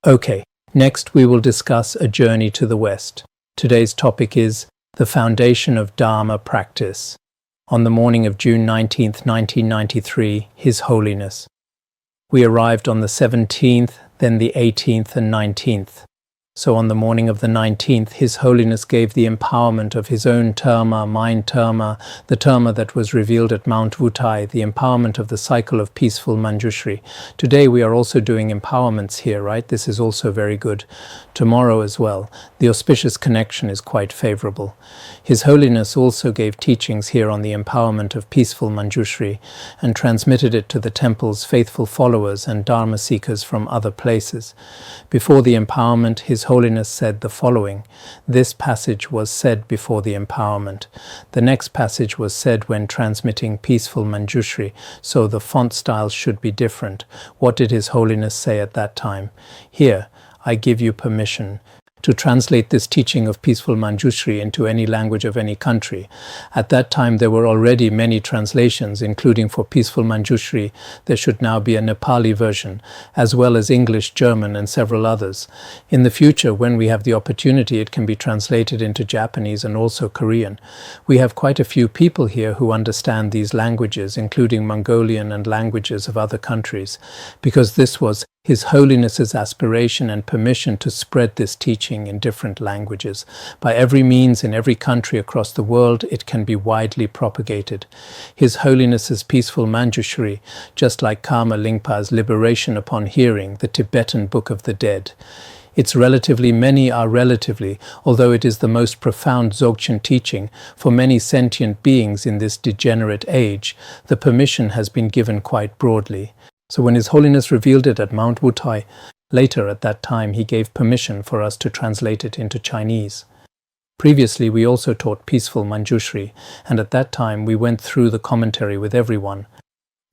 Okay, next we will discuss a journey to the West. Today's topic is the foundation of Dharma practice. On the morning of June 19th, 1993, His Holiness. We arrived on the 17th, then the 18th and 19th. So on the morning of the 19th, His Holiness gave the empowerment of his own Terma, mind Terma, the Terma that was revealed at Mount Wutai, the empowerment of the cycle of peaceful Manjushri. Today we are also doing empowerments here, right? This is also very good. Tomorrow as well. The auspicious connection is quite favorable. His Holiness also gave teachings here on the empowerment of peaceful Manjushri and transmitted it to the temple's faithful followers and Dharma seekers from other places. Before the empowerment, His Holiness said the following. This passage was said before the empowerment. The next passage was said when transmitting peaceful Manjushri, so the font style should be different. What did His Holiness say at that time? Here, I give you permission to translate this teaching of peaceful Manjushri into any language of any country. At that time there were already many translations, including for peaceful Manjushri. There should now be a Nepali version, as well as English, German and several others. In the future, when we have the opportunity, it can be translated into Japanese and also Korean. We have quite a few people here who understand these languages, including Mongolian and languages of other countries, because this was His Holiness's aspiration and permission to spread this teaching in different languages. By every means, in every country across the world, it can be widely propagated. His Holiness's peaceful Manjushri, just like Karma Lingpa's Liberation Upon Hearing, the Tibetan Book of the Dead. Its relatively many are relatively, although it is the most profound Dzogchen teaching for many sentient beings in this degenerate age, the permission has been given quite broadly. So when His Holiness revealed it at Mount Wutai, later at that time he gave permission for us to translate it into Chinese. Previously we also taught peaceful Manjushri, and at that time we went through the commentary with everyone.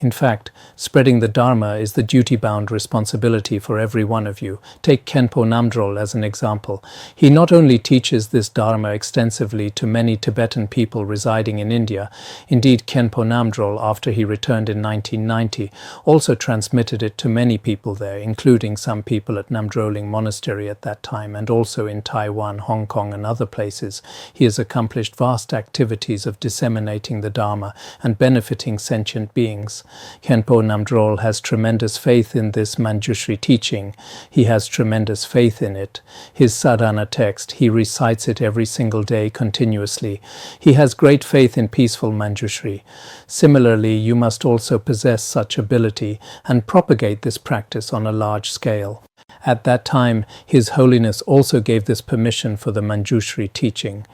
In fact, spreading the Dharma is the duty-bound responsibility for every one of you. Take Khenpo Namdrol as an example. He not only teaches this Dharma extensively to many Tibetan people residing in India, indeed Khenpo Namdrol, after he returned in 1990, also transmitted it to many people there, including some people at Namdroling Monastery at that time, and also in Taiwan, Hong Kong and other places. He has accomplished vast activities of disseminating the Dharma and benefiting sentient beings. Khenpo Namdrol has tremendous faith in this Manjushri teaching. He has tremendous faith in it. His sadhana text, he recites it every single day continuously. He has great faith in peaceful Manjushri. Similarly, you must also possess such ability and propagate this practice on a large scale. At that time, His Holiness also gave this permission for the Manjushri teaching.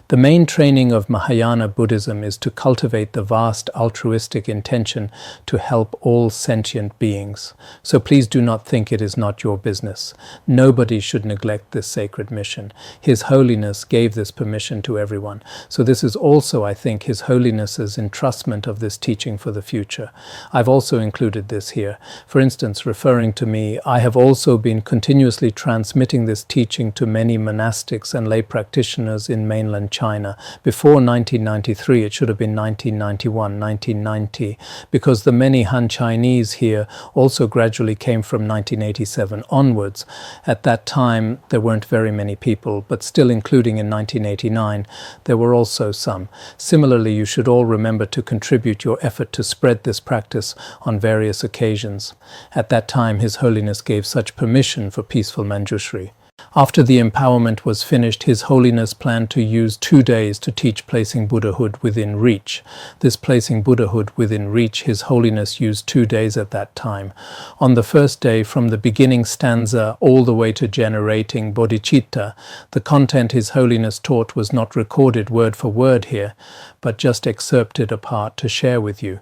The main training of Mahayana Buddhism is to cultivate the vast altruistic intention to help all sentient beings. So please do not think it is not your business. Nobody should neglect this sacred mission. His Holiness gave this permission to everyone. So this is also, I think, His Holiness's entrustment of this teaching for the future. I've also included this here. For instance, referring to me, I have also been continuously transmitting this teaching to many monastics and lay practitioners in mainland China. Before 1993, it should have been 1991, 1990, because the many Han Chinese here also gradually came from 1987 onwards. At that time, there weren't very many people, but still including in 1989, there were also some. Similarly, you should all remember to contribute your effort to spread this practice on various occasions. At that time, His Holiness gave such permission for peaceful Manjushri. After the empowerment was finished, His Holiness planned to use 2 days to teach placing Buddhahood within reach. This placing Buddhahood within reach, His Holiness used 2 days at that time. On the first day, from the beginning stanza all the way to generating bodhicitta, the content His Holiness taught was not recorded word for word here, but just excerpted apart to share with you,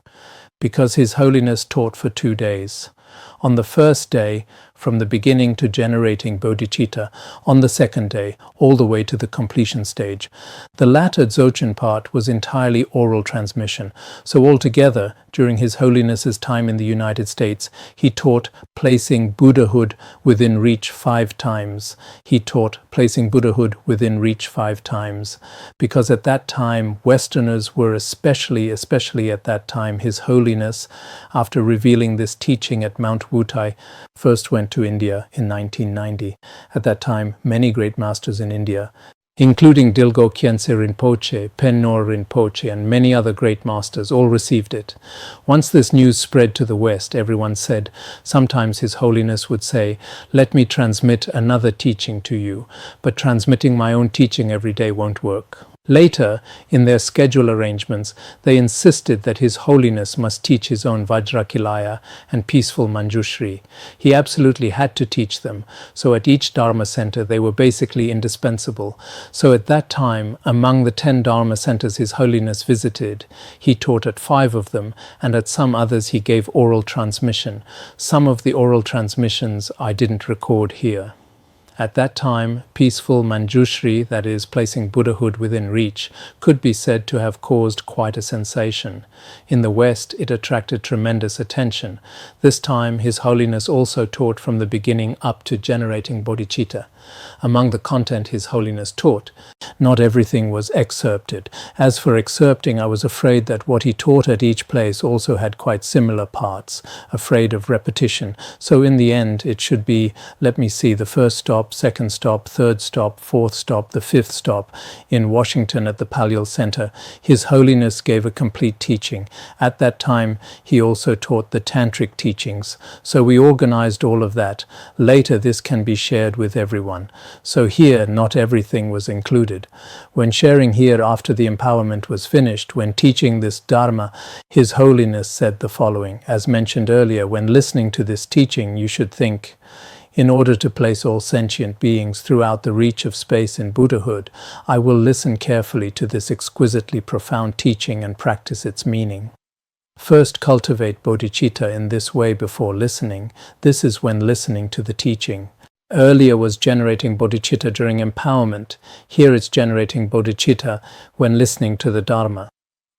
because His Holiness taught for 2 days. On the first day, from the beginning to generating bodhicitta, on the second day, all the way to the completion stage. The latter Dzogchen part was entirely oral transmission, so altogether, during His Holiness's time in the United States, he taught placing Buddhahood within reach 5 times. He taught placing Buddhahood within reach 5 times, because at that time, Westerners were especially at that time, His Holiness, after revealing this teaching at Mount Wutai, first went went to India in 1990. At that time, many great masters in India, including Dilgo Khyentse Rinpoche, Penor Rinpoche, and many other great masters, all received it. Once this news spread to the West, everyone said, sometimes His Holiness would say, "Let me transmit another teaching to you," but transmitting my own teaching every day won't work. Later, in their schedule arrangements, they insisted that His Holiness must teach his own Vajrakilaya and peaceful Manjushri. He absolutely had to teach them, so at each Dharma center they were basically indispensable. So at that time, among the 10 Dharma centers His Holiness visited, he taught at 5 of them, and at some others he gave oral transmission. Some of the oral transmissions I didn't record here. At that time, peaceful Manjushri, that is, placing Buddhahood within reach, could be said to have caused quite a sensation. In the West, it attracted tremendous attention. This time, His Holiness also taught from the beginning up to generating bodhicitta. Among the content His Holiness taught, not everything was excerpted. As for excerpting, I was afraid that what he taught at each place also had quite similar parts, afraid of repetition. So in the end, it should be, let me see, the first stop, second stop, third stop, fourth stop, the 5th stop. In Washington at the Pallial Center, His Holiness gave a complete teaching. At that time, he also taught the tantric teachings. So we organized all of that. Later, this can be shared with everyone. So here, not everything was included. When sharing here after the empowerment was finished, when teaching this Dharma, His Holiness said the following. As mentioned earlier, when listening to this teaching, you should think, in order to place all sentient beings throughout the reach of space in Buddhahood, I will listen carefully to this exquisitely profound teaching and practice its meaning. First, cultivate bodhicitta in this way before listening. This is when listening to the teaching. Earlier was generating bodhicitta during empowerment. Here it's generating bodhicitta when listening to the Dharma.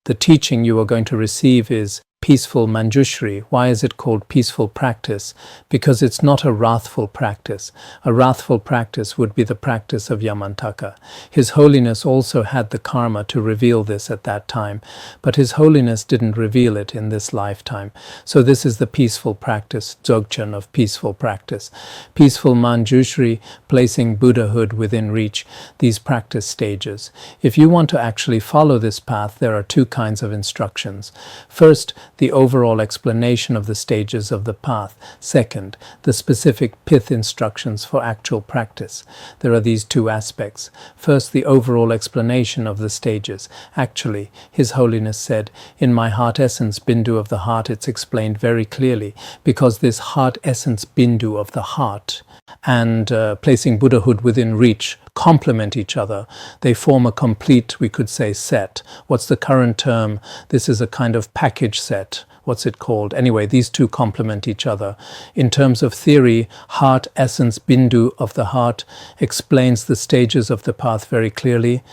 The teaching you are going to receive is peaceful Manjushri. Why is it called peaceful practice? Because it's not a wrathful practice. A wrathful practice would be the practice of Yamantaka. His Holiness also had the karma to reveal this at that time, but His Holiness didn't reveal it in this lifetime. So this is the peaceful practice, Dzogchen of peaceful practice. Peaceful Manjushri, placing Buddhahood within reach, these practice stages. If you want to actually follow this path, there are 2 kinds of instructions. First, the overall explanation of the stages of the path. Second, the specific pith instructions for actual practice. There are these 2 aspects. First, the overall explanation of the stages. Actually, His Holiness said, in my heart essence bindu of the heart, it's explained very clearly, because this heart essence bindu of the heart and placing Buddhahood within reach complement each other. They form a complete, we could say, set. What's the current term? This is a kind of package set. What's it called? Anyway, these 2 complement each other. In terms of theory, heart essence bindu of the heart explains the stages of the path very clearly.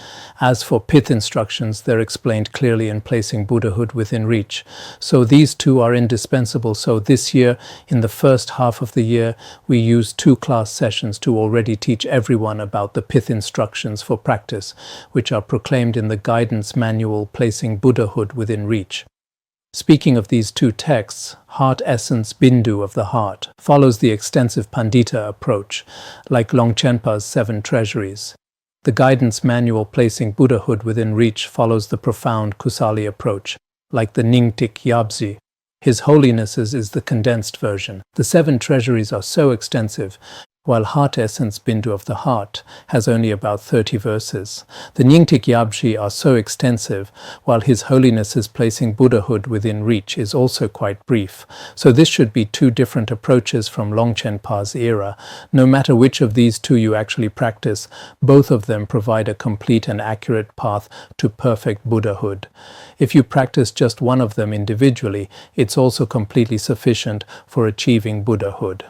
As for pith instructions, they're explained clearly in placing Buddhahood within reach. So these 2 are indispensable. So this year, in the first half of the year, we used 2 class sessions to already teach everyone about the pith instructions for practice, which are proclaimed in the guidance manual Placing Buddhahood Within Reach. Speaking of these 2 texts, heart essence bindu of the heart follows the extensive Pandita approach, like Longchenpa's 7 treasuries. The guidance manual Placing Buddhahood Within Reach follows the profound Kusali approach, like the Nyingtik Yabzi. His Holiness's is the condensed version. The 7 treasuries are so extensive, while heart essence bindu of the heart has only about 30 verses. The Nyingtik Yabji are so extensive, while His Holiness's Placing Buddhahood Within Reach is also quite brief. So this should be 2 different approaches from Longchenpa's era. No matter which of these 2 you actually practice, both of them provide a complete and accurate path to perfect Buddhahood. If you practice just one of them individually, it's also completely sufficient for achieving Buddhahood.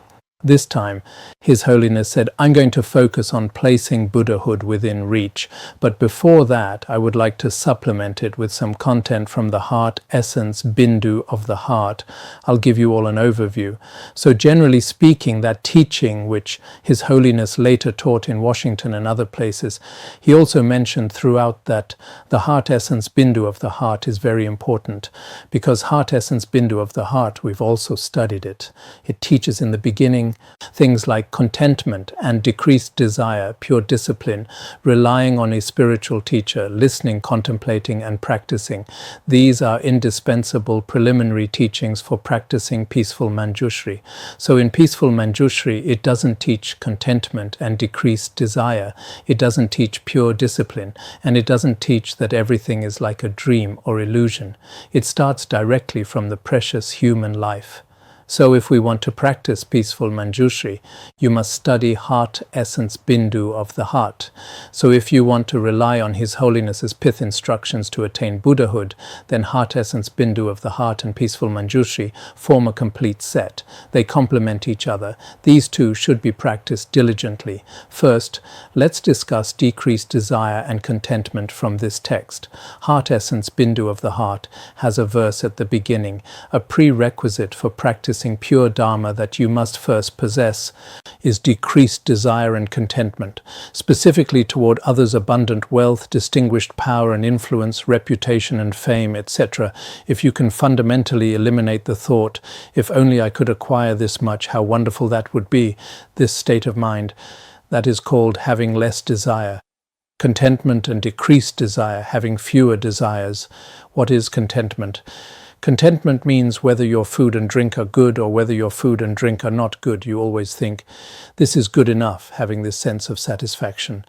This time, His Holiness said, I'm going to focus on placing Buddhahood within reach, but before that, I would like to supplement it with some content from the heart essence bindu of the heart. I'll give you all an overview. So generally speaking, that teaching which His Holiness later taught in Washington and other places, he also mentioned throughout that the heart essence bindu of the heart is very important, because heart essence bindu of the heart, we've also studied it. It teaches in the beginning training, things like contentment and decreased desire, pure discipline, relying on a spiritual teacher, listening, contemplating, and practicing. These are indispensable preliminary teachings for practicing peaceful Manjushri. So in peaceful Manjushri, it doesn't teach contentment and decreased desire. It doesn't teach pure discipline, and it doesn't teach that everything is like a dream or illusion. It starts directly from the precious human life. So if we want to practice peaceful Manjushri, you must study heart essence bindu of the heart. So if you want to rely on His Holiness's pith instructions to attain Buddhahood, then heart essence bindu of the heart and peaceful Manjushri form a complete set. They complement each other. These two should be practiced diligently. First, let's discuss decreased desire and contentment from this text. Heart essence bindu of the heart has a verse at the beginning, a prerequisite for practicing pure Dharma that you must first possess is decreased desire and contentment, specifically toward others' abundant wealth, distinguished power and influence, reputation and fame, etc. If you can fundamentally eliminate the thought, if only I could acquire this much, how wonderful that would be, this state of mind, that is called having less desire. Contentment and decreased desire, having fewer desires. What is contentment? Contentment means whether your food and drink are good or whether your food and drink are not good, you always think, this is good enough, having this sense of satisfaction.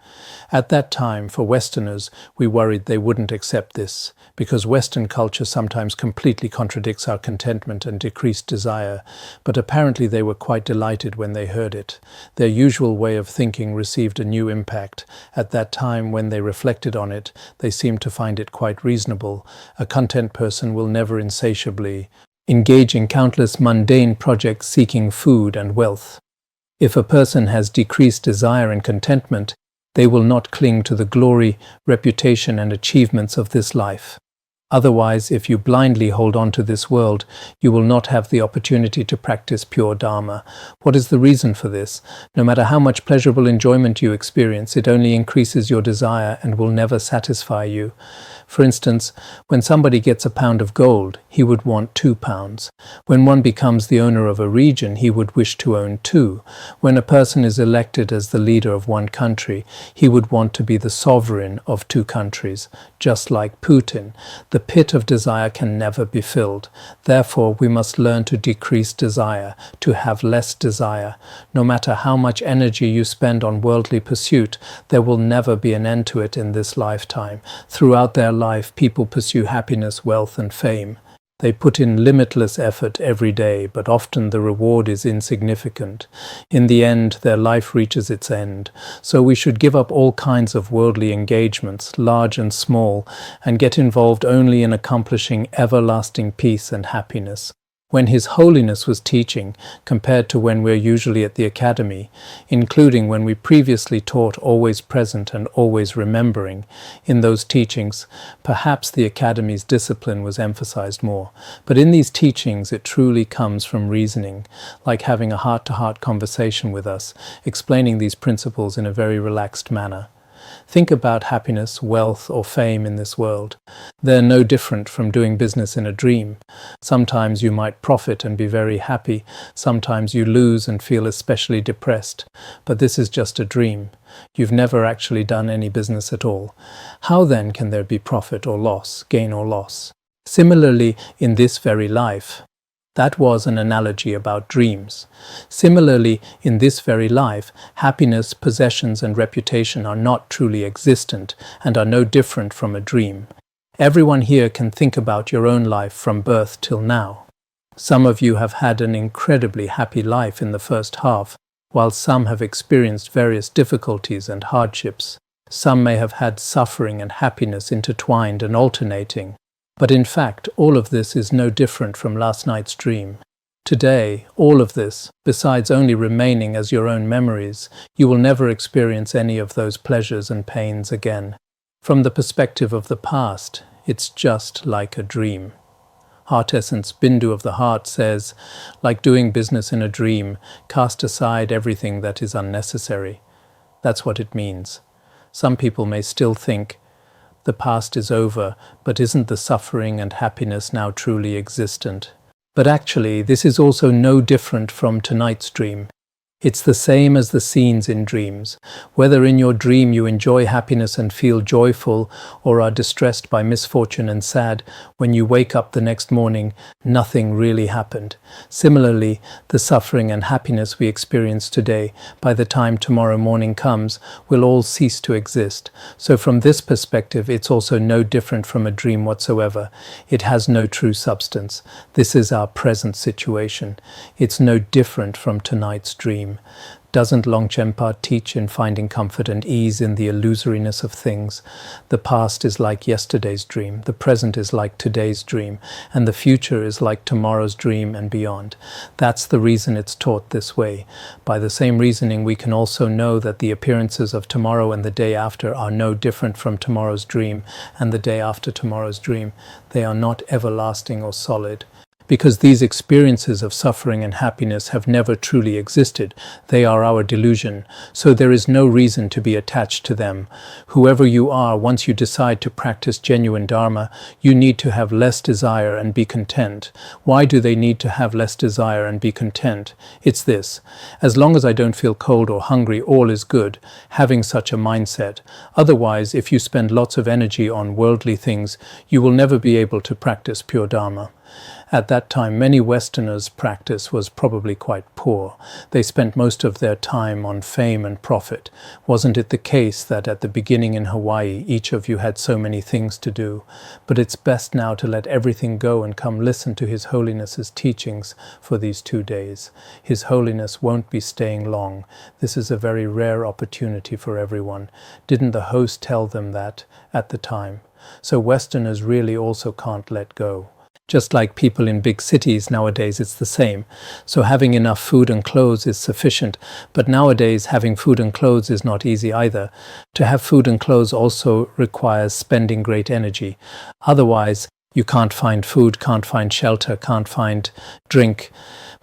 At that time, for Westerners, we worried they wouldn't accept this, because Western culture sometimes completely contradicts our contentment and decreased desire, but apparently they were quite delighted when they heard it. Their usual way of thinking received a new impact. At that time, when they reflected on it, they seemed to find it quite reasonable. A content person will never insatiably engage in countless mundane projects seeking food and wealth. If a person has decreased desire and contentment, they will not cling to the glory, reputation, and achievements of this life. Otherwise, if you blindly hold on to this world, you will not have the opportunity to practice pure Dharma. What is the reason for this? No matter how much pleasurable enjoyment you experience, it only increases your desire and will never satisfy you. For instance, when somebody gets a pound of gold, he would want 2 pounds. When one becomes the owner of a region, he would wish to own 2. When a person is elected as the leader of one country, he would want to be the sovereign of 2 countries, just like Putin. The pit of desire can never be filled. Therefore, we must learn to decrease desire, to have less desire. No matter how much energy you spend on worldly pursuit, there will never be an end to it in this lifetime. Throughout their life, people pursue happiness, wealth, and fame. They put in limitless effort every day, but often the reward is insignificant. In the end, their life reaches its end. So we should give up all kinds of worldly engagements, large and small, and get involved only in accomplishing everlasting peace and happiness. When His Holiness was teaching, compared to when we're usually at the academy, including when we previously taught always present and always remembering, in those teachings, perhaps the academy's discipline was emphasized more. But in these teachings, it truly comes from reasoning, like having a heart-to-heart conversation with us, explaining these principles in a very relaxed manner. Think about happiness, wealth, or fame in this world. They're no different from doing business in a dream. Sometimes you might profit and be very happy. Sometimes you lose and feel especially depressed. But this is just a dream. You've never actually done any business at all. How then can there be profit or loss, gain or loss? Similarly, in this very life, that was an analogy about dreams. Similarly, in this very life, happiness, possessions, and reputation are not truly existent and are no different from a dream. Everyone here can think about your own life from birth till now. Some of you have had an incredibly happy life in the first half, while some have experienced various difficulties and hardships. Some may have had suffering and happiness intertwined and alternating. But in fact, all of this is no different from last night's dream. Today, all of this, besides only remaining as your own memories, you will never experience any of those pleasures and pains again. From the perspective of the past, it's just like a dream. Heart Essence Bindu of the Heart says, like doing business in a dream, cast aside everything that is unnecessary. That's what it means. Some people may still think, the past is over, but isn't the suffering and happiness now truly existent? But actually, this is also no different from tonight's dream. It's the same as the scenes in dreams. Whether in your dream you enjoy happiness and feel joyful, or are distressed by misfortune and sad, when you wake up the next morning, nothing really happened. Similarly, the suffering and happiness we experience today, by the time tomorrow morning comes, will all cease to exist. So from this perspective, it's also no different from a dream whatsoever. It has no true substance. This is our present situation. It's no different from tonight's dream. Doesn't Longchenpa teach in finding comfort and ease in the illusoriness of things? The past is like yesterday's dream, the present is like today's dream, and the future is like tomorrow's dream and beyond. That's the reason it's taught this way. By the same reasoning, we can also know that the appearances of tomorrow and the day after are no different from tomorrow's dream and the day after tomorrow's dream. They are not everlasting or solid. Because these experiences of suffering and happiness have never truly existed. They are our delusion, so there is no reason to be attached to them. Whoever you are, once you decide to practice genuine Dharma, you need to have less desire and be content. Why do they need to have less desire and be content? It's this: as long as I don't feel cold or hungry, all is good, having such a mindset. Otherwise, if you spend lots of energy on worldly things, you will never be able to practice pure Dharma. At that time, many Westerners' practice was probably quite poor. They spent most of their time on fame and profit. Wasn't it the case that at the beginning in Hawaii, each of you had so many things to do? But it's best now to let everything go and come listen to His Holiness's teachings for these 2 days. His Holiness won't be staying long. This is a very rare opportunity for everyone. Didn't the host tell them that at the time? So Westerners really also can't let go. Just like people in big cities nowadays, it's the same. So having enough food and clothes is sufficient, but nowadays having food and clothes is not easy either. To have food and clothes also requires spending great energy. Otherwise, you can't find food, can't find shelter, can't find drink.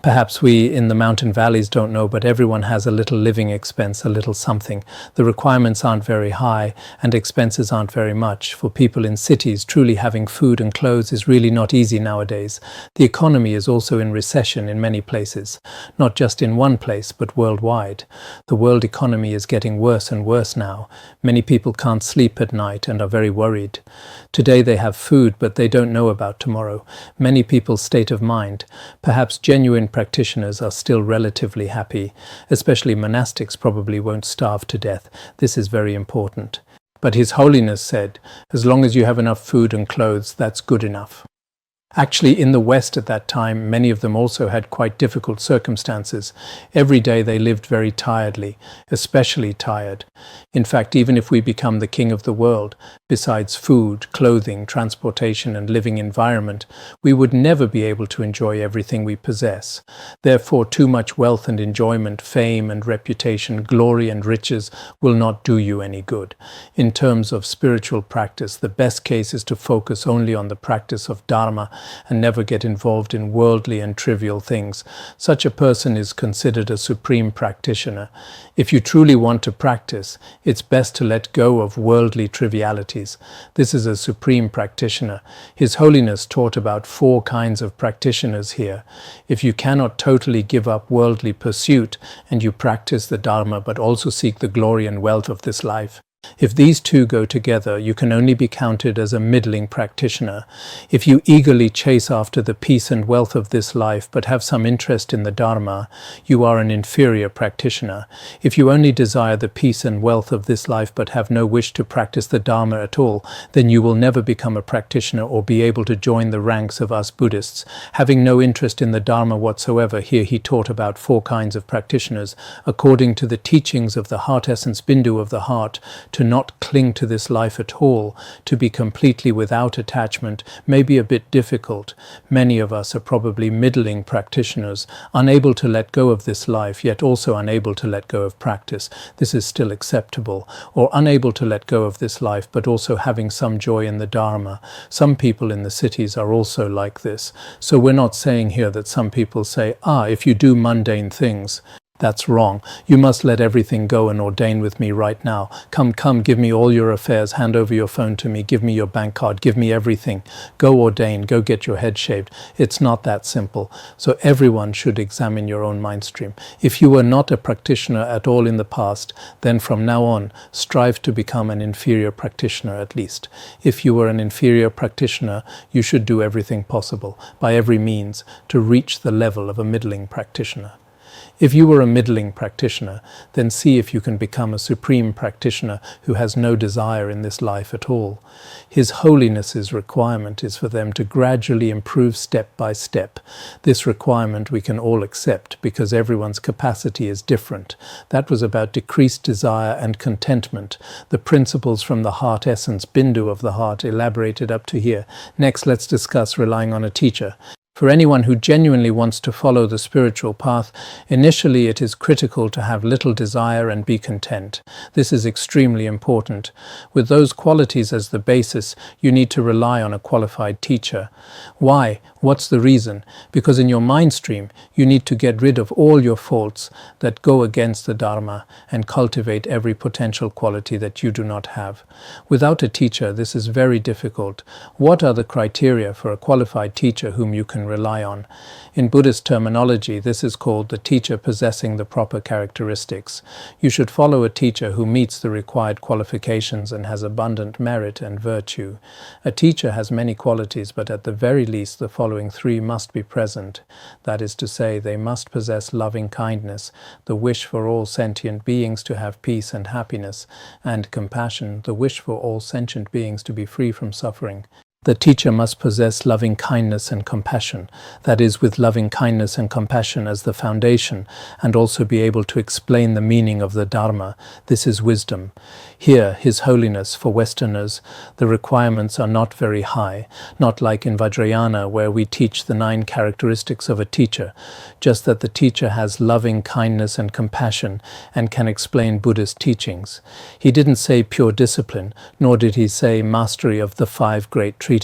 Perhaps we in the mountain valleys don't know, but everyone has a little living expense, a little something. The requirements aren't very high and expenses aren't very much. For people in cities, truly having food and clothes is really not easy nowadays. The economy is also in recession in many places, not just in one place, but worldwide. The world economy is getting worse and worse now. Many people can't sleep at night and are very worried. Today they have food, but they don't know about tomorrow. Many people's state of mind, perhaps genuine practitioners, are still relatively happy. Especially monastics probably won't starve to death. This is very important. But His Holiness said, as long as you have enough food and clothes, that's good enough. Actually, in the West at that time, many of them also had quite difficult circumstances. Every day they lived very tiredly, especially tired. In fact, even if we become the king of the world, besides food, clothing, transportation, and living environment, we would never be able to enjoy everything we possess. Therefore, too much wealth and enjoyment, fame and reputation, glory and riches will not do you any good. In terms of spiritual practice, the best case is to focus only on the practice of Dharma and never get involved in worldly and trivial things. Such a person is considered a supreme practitioner. If you truly want to practice, it's best to let go of worldly trivialities. This is a supreme practitioner. His Holiness taught about 4 kinds of practitioners here. If you cannot totally give up worldly pursuit and you practice the Dharma but also seek the glory and wealth of this life, if these two go together, you can only be counted as a middling practitioner. If you eagerly chase after the peace and wealth of this life but have some interest in the Dharma, you are an inferior practitioner. If you only desire the peace and wealth of this life but have no wish to practice the Dharma at all, then you will never become a practitioner or be able to join the ranks of us Buddhists. Having no interest in the Dharma whatsoever, here he taught about 4 kinds of practitioners. According to the teachings of the heart essence Bindu of the heart, to not cling to this life at all, to be completely without attachment, may be a bit difficult. Many of us are probably middling practitioners, unable to let go of this life, yet also unable to let go of practice. This is still acceptable. Or unable to let go of this life, but also having some joy in the Dharma. Some people in the cities are also like this. So we're not saying here that some people say, if you do mundane things, That's wrong. You must let everything go and ordain with me right now. Come, give me all your affairs, hand over your phone to me, give me your bank card, give me everything. Go ordain, go get your head shaved. It's not that simple. So everyone should examine your own mind stream. If you were not a practitioner at all in the past, then from now on, strive to become an inferior practitioner at least. If you were an inferior practitioner, you should do everything possible, by every means, to reach the level of a middling practitioner. If you were a middling practitioner, then see if you can become a supreme practitioner who has no desire in this life at all. His Holiness's requirement is for them to gradually improve step by step. This requirement we can all accept because everyone's capacity is different. That was about decreased desire and contentment, the principles from the heart essence, bindu of the heart, elaborated up to here. Next, let's discuss relying on a teacher. For anyone who genuinely wants to follow the spiritual path, initially it is critical to have little desire and be content. This is extremely important. With those qualities as the basis, you need to rely on a qualified teacher. Why? What's the reason? Because in your mind stream, you need to get rid of all your faults that go against the Dharma and cultivate every potential quality that you do not have. Without a teacher, this is very difficult. What are the criteria for a qualified teacher whom you can rely on? In Buddhist terminology, this is called the teacher possessing the proper characteristics. You should follow a teacher who meets the required qualifications and has abundant merit and virtue. A teacher has many qualities, but at the very least the following three must be present. That is to say, they must possess loving kindness, the wish for all sentient beings to have peace and happiness, and compassion, the wish for all sentient beings to be free from suffering. The teacher must possess loving kindness and compassion, that is, with loving kindness and compassion as the foundation, and also be able to explain the meaning of the Dharma. This is wisdom. Here, His Holiness, for Westerners, the requirements are not very high, not like in Vajrayana where we teach the 9 characteristics of a teacher, just that the teacher has loving kindness and compassion and can explain Buddhist teachings. He didn't say pure discipline, nor did he say mastery of the 5 great treatises.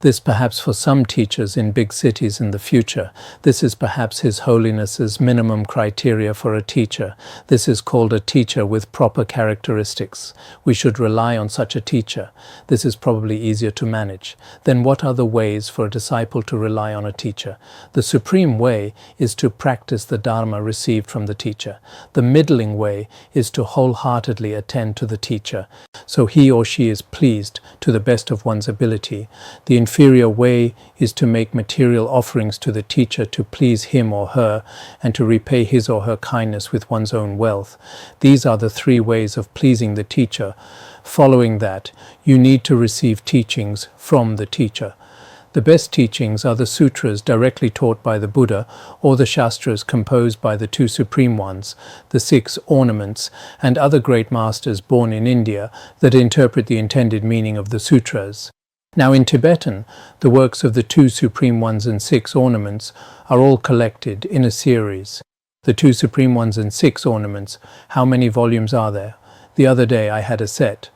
This perhaps for some teachers in big cities in the future. This is perhaps His Holiness's minimum criteria for a teacher. This is called a teacher with proper characteristics. We should rely on such a teacher. This is probably easier to manage. Then what are the ways for a disciple to rely on a teacher? The supreme way is to practice the Dharma received from the teacher. The middling way is to wholeheartedly attend to the teacher, so he or she is pleased to the best of one's ability. The inferior way is to make material offerings to the teacher to please him or her and to repay his or her kindness with one's own wealth. These are the 3 ways of pleasing the teacher. Following that, you need to receive teachings from the teacher. The best teachings are the sutras directly taught by the Buddha or the shastras composed by the 2 supreme ones, the 6 ornaments, and other great masters born in India that interpret the intended meaning of the sutras. Now in Tibetan, the works of the 2 supreme ones and 6 ornaments are all collected in a series. The 2 supreme ones and 6 ornaments, how many volumes are there? The other day I had a set.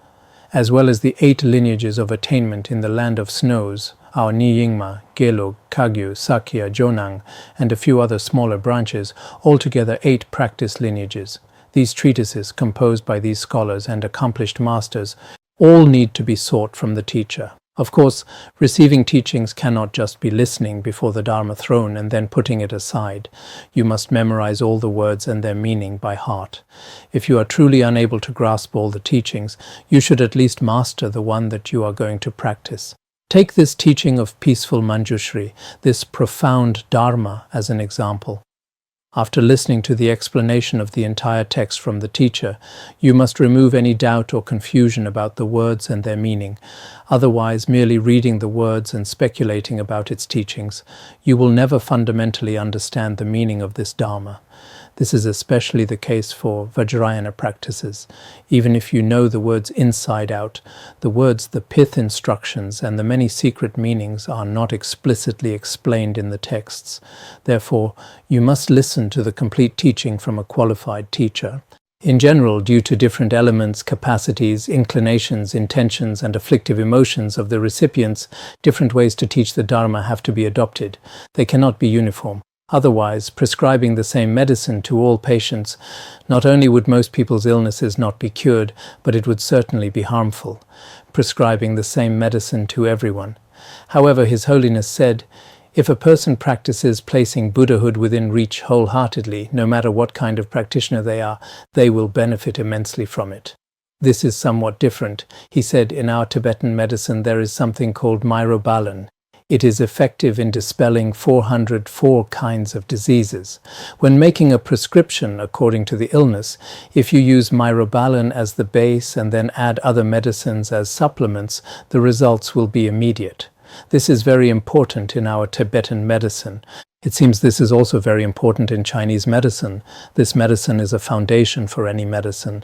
As well as the 8 lineages of attainment in the land of snows, our Nyingma, Gelug, Kagyu, Sakya, Jonang, and a few other smaller branches, altogether 8 practice lineages. These treatises, composed by these scholars and accomplished masters, all need to be sought from the teacher. Of course, receiving teachings cannot just be listening before the Dharma throne and then putting it aside. You must memorize all the words and their meaning by heart. If you are truly unable to grasp all the teachings, you should at least master the one that you are going to practice. Take this teaching of peaceful Manjushri, this profound Dharma, as an example. After listening to the explanation of the entire text from the teacher, you must remove any doubt or confusion about the words and their meaning. Otherwise, merely reading the words and speculating about its teachings, you will never fundamentally understand the meaning of this Dharma. This is especially the case for Vajrayana practices. Even if you know the words inside out, the words, the pith instructions, and the many secret meanings are not explicitly explained in the texts. Therefore, you must listen to the complete teaching from a qualified teacher. In general, due to different elements, capacities, inclinations, intentions, and afflictive emotions of the recipients, different ways to teach the Dharma have to be adopted. They cannot be uniform. Otherwise, prescribing the same medicine to all patients, not only would most people's illnesses not be cured, but it would certainly be harmful, prescribing the same medicine to everyone. However, His Holiness said, if a person practices placing Buddhahood within reach wholeheartedly, no matter what kind of practitioner they are, they will benefit immensely from it. This is somewhat different. He said, in our Tibetan medicine there is something called myrobalan. It is effective in dispelling 404 kinds of diseases. When making a prescription according to the illness, if you use myrobalan as the base and then add other medicines as supplements, the results will be immediate. This is very important in our Tibetan medicine. It seems this is also very important in Chinese medicine. This medicine is a foundation for any medicine.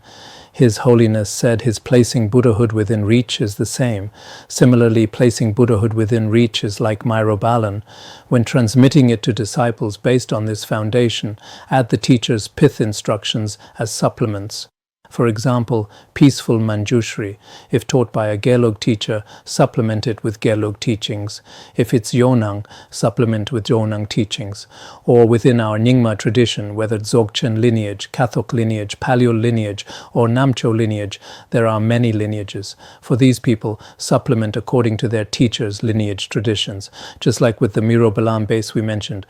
His Holiness said his placing Buddhahood within reach is the same. Similarly, placing Buddhahood within reach is like myrobalan. When transmitting it to disciples based on this foundation, add the teacher's pith instructions as supplements. For example, peaceful Manjushri, if taught by a Gelug teacher, supplement it with Gelug teachings. If it's Yonang, supplement with Yonang teachings. Or within our Nyingma tradition, whether Dzogchen lineage, Kathok lineage, Paleo lineage, or Namcho lineage, there are many lineages. For these people, supplement according to their teachers' lineage traditions, just like with the Myrobalan base we mentioned.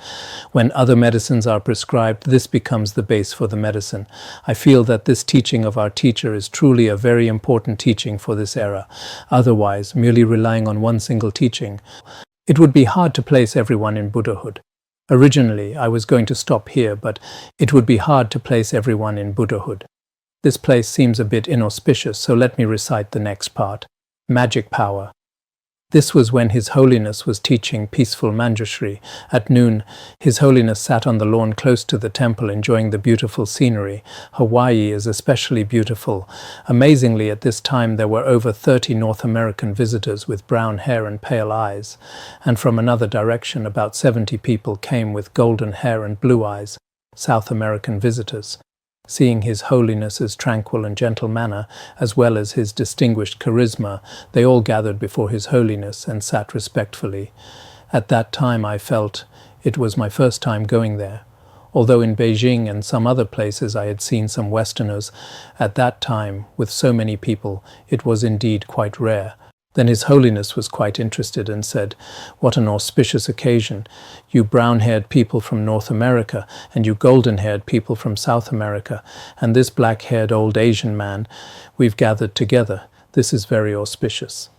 When other medicines are prescribed, this becomes the base for the medicine. I feel that this teaching of our teacher is truly a very important teaching for this era. Otherwise, merely relying on one single teaching, it would be hard to place everyone in Buddhahood. Originally, I was going to stop here, but it would be hard to place everyone in Buddhahood. This place seems a bit inauspicious, so let me recite the next part. Magic power. This was when His Holiness was teaching peaceful Manjushri. At noon, His Holiness sat on the lawn close to the temple enjoying the beautiful scenery. Hawaii is especially beautiful. Amazingly, at this time there were over 30 North American visitors with brown hair and pale eyes. And from another direction, about 70 people came with golden hair and blue eyes, South American visitors. Seeing His Holiness's tranquil and gentle manner, as well as his distinguished charisma, they all gathered before His Holiness and sat respectfully. At that time I felt it was my first time going there. Although in Beijing and some other places I had seen some Westerners, at that time, with so many people, it was indeed quite rare. Then His Holiness was quite interested and said, "What an auspicious occasion. You brown-haired people from North America, and you golden-haired people from South America, and this black-haired old Asian man, we've gathered together. This is very auspicious."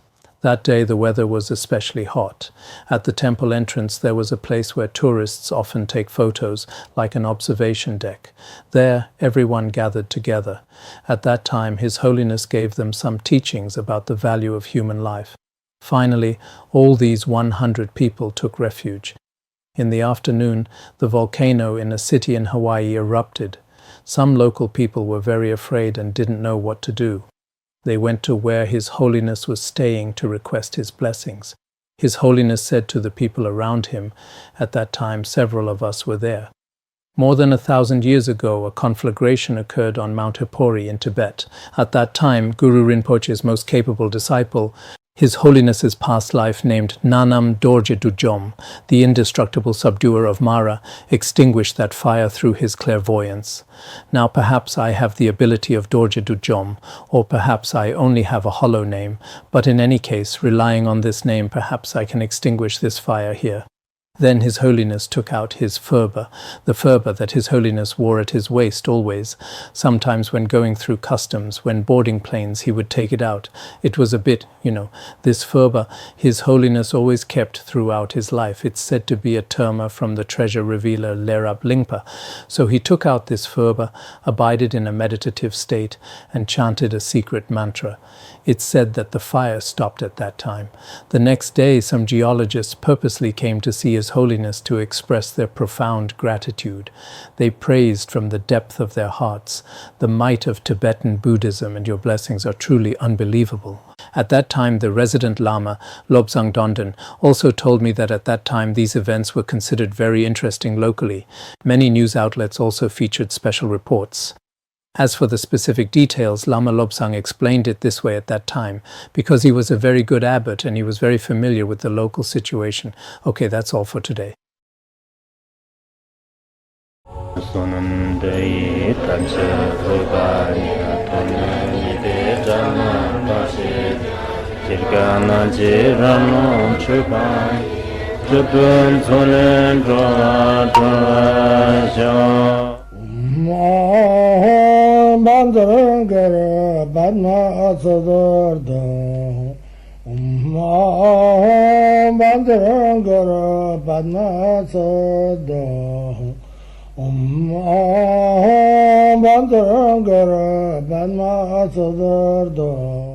That day the weather was especially hot. At the temple entrance there was a place where tourists often take photos, like an observation deck. There everyone gathered together. At that time His Holiness gave them some teachings about the value of human life. Finally, all these 100 people took refuge. In the afternoon, the volcano in a city in Hawaii erupted. Some local people were very afraid and didn't know what to do. They went to where His Holiness was staying to request his blessings. His Holiness said to the people around him, at that time several of us were there, "More than 1,000 years ago, a conflagration occurred on Mount Hapori in Tibet. At that time, Guru Rinpoche's most capable disciple, His Holiness's past life named Nanam Dorje Dujom, the indestructible subduer of Mara, extinguished that fire through his clairvoyance. Now perhaps I have the ability of Dorje Dujom, or perhaps I only have a hollow name, but in any case, relying on this name, perhaps I can extinguish this fire here." Then His Holiness took out his phurba, the phurba that His Holiness wore at his waist always. Sometimes when going through customs, when boarding planes, he would take it out. It was a bit, this phurba His Holiness always kept throughout his life. It's said to be a terma from the treasure revealer Lerab Lingpa. So he took out this phurba, abided in a meditative state, and chanted a secret mantra. It's said that the fire stopped at that time. The next day, some geologists purposely came to see His Holiness to express their profound gratitude. They praised from the depth of their hearts the might of Tibetan Buddhism, and your blessings are truly unbelievable. At that time, the resident Lama, Lobsang Donden, also told me that at that time these events were considered very interesting locally. Many news outlets also featured special reports. As for the specific details, Lama Lobsang explained it this way at that time, because he was a very good abbot and he was very familiar with the local situation. Okay, that's all for today. Sonundai Tamsa Rubanya Tonani Jana Pasi Jirgana Jirano Chupai Chupun Solen Droja Bandarangara Badma Sodargye Bandarangara Badma Sodargye Bandarangara Badma Sodargye